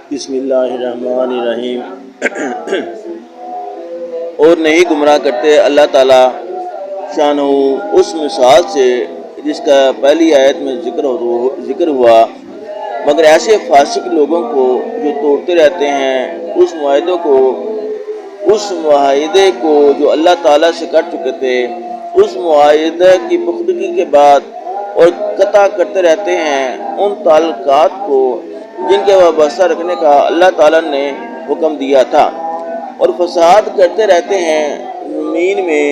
بسم اللہ الرحمن الرحیم۔ اور نہیں گمراہ کرتے اللہ تعالیٰ شانہ اس مثال سے جس کا پہلی آیت میں ذکر ہوا، مگر ایسے فاسق لوگوں کو جو توڑتے رہتے ہیں اس معاہدے کو جو اللہ تعالیٰ سے کر چکے تھے، اس معاہدے کی پختگی کے بعد، اور قطع کرتے رہتے ہیں ان تعلقات کو جن کے وابستہ رکھنے کا اللہ تعالیٰ نے حکم دیا تھا، اور فساد کرتے رہتے ہیں زمین میں۔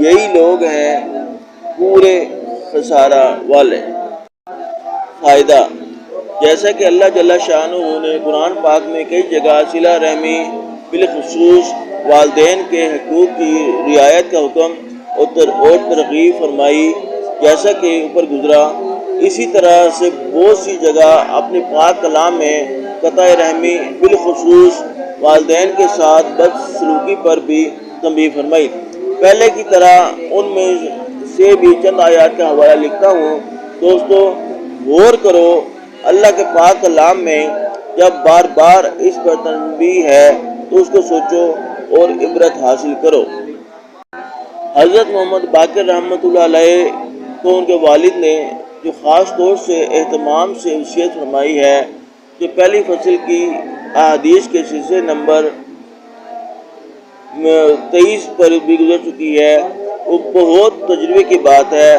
یہی لوگ ہیں پورے خسارہ والے۔ فائدہ: جیسا کہ اللہ جل شانہ نے قرآن پاک میں کئی جگہ صلہ رحمی، بالخصوص والدین کے حقوق کی رعایت کا حکم اور ترغیب فرمائی، جیسا کہ اوپر گزرا، اسی طرح سے بہت سی جگہ اپنے پاک کلام میں قطع رحمی، بالخصوص والدین کے ساتھ بدسلوکی پر بھی تنبیہ فرمائی۔ پہلے کی طرح ان میں سے بھی چند آیات کا حوالہ لکھتا ہوں۔ دوستو، غور کرو، اللہ کے پاک کلام میں جب بار بار اس پر تنبیہ ہے تو اس کو سوچو اور عبرت حاصل کرو۔ حضرت محمد باقر رحمۃ اللہ علیہ کو ان کے والد نے جو خاص طور سے اہتمام سے وصیت فرمائی ہے، جو پہلی فصل کی احادیث کے سلسلے نمبر 23 پر بھی گزر چکی ہے، وہ بہت تجربے کی بات ہے۔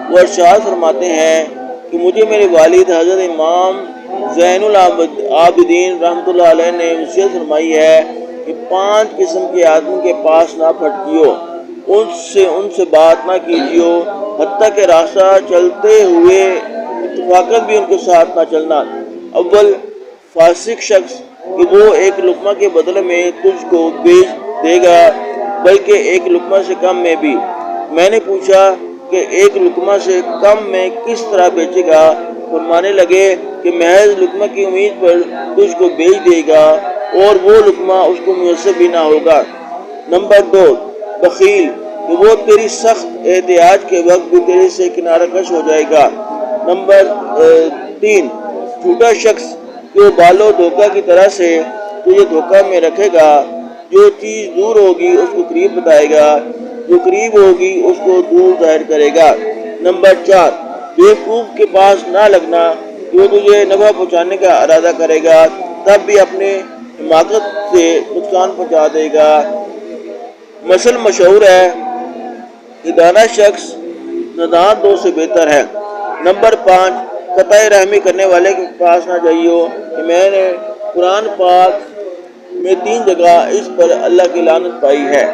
وہ ارشاد فرماتے ہیں کہ مجھے میرے والد حضرت امام زین العابدین رحمۃ اللہ علیہ نے وصیت فرمائی ہے کہ 5 قسم کے آدمی کے پاس نہ پھٹکیو، ان سے بات نہ کیجیو، حتیٰ کہ راستہ چلتے ہوئے اتفاقاً بھی ان کے ساتھ نہ چلنا۔ اول، فاسق شخص کہ وہ ایک لقمہ کے بدلے میں تجھ کو بیچ دے گا، بلکہ ایک لقمہ سے کم میں بھی۔ میں نے پوچھا کہ ایک لقمہ سے کم میں کس طرح بیچے گا؟ فرمانے لگے کہ محض لقمہ کی امید پر تجھ کو بیچ دے گا اور وہ لقمہ اس کو میسر بھی نہ ہوگا۔ نمبر 2، بخیل کہ وہ تیری سخت احتیاج کے وقت بھی تیرے سے کنارہ کش ہو جائے گا۔ نمبر 3، جھوٹا شخص کہ وہ بالو دھوکہ کی طرح سے تجھے دھوکہ میں رکھے گا، جو چیز دور ہوگی اس کو قریب بتائے گا، جو قریب ہوگی اس کو دور ظاہر کرے گا۔ نمبر 4، بیوقوف کے پاس نہ لگنا کہ وہ تجھے نفع پہنچانے کا ارادہ کرے گا، تب بھی اپنے حماقت سے نقصان پہنچا دے گا۔ مثل مشہور ہے کہ دانا شخص نادان دوست سے بہتر ہے۔ نمبر 5، قطع رحمی کرنے والے کے پاس نہ جائیو کہ میں نے قرآن پاک میں 3 جگہ اس پر اللہ کی لعنت پائی ہے۔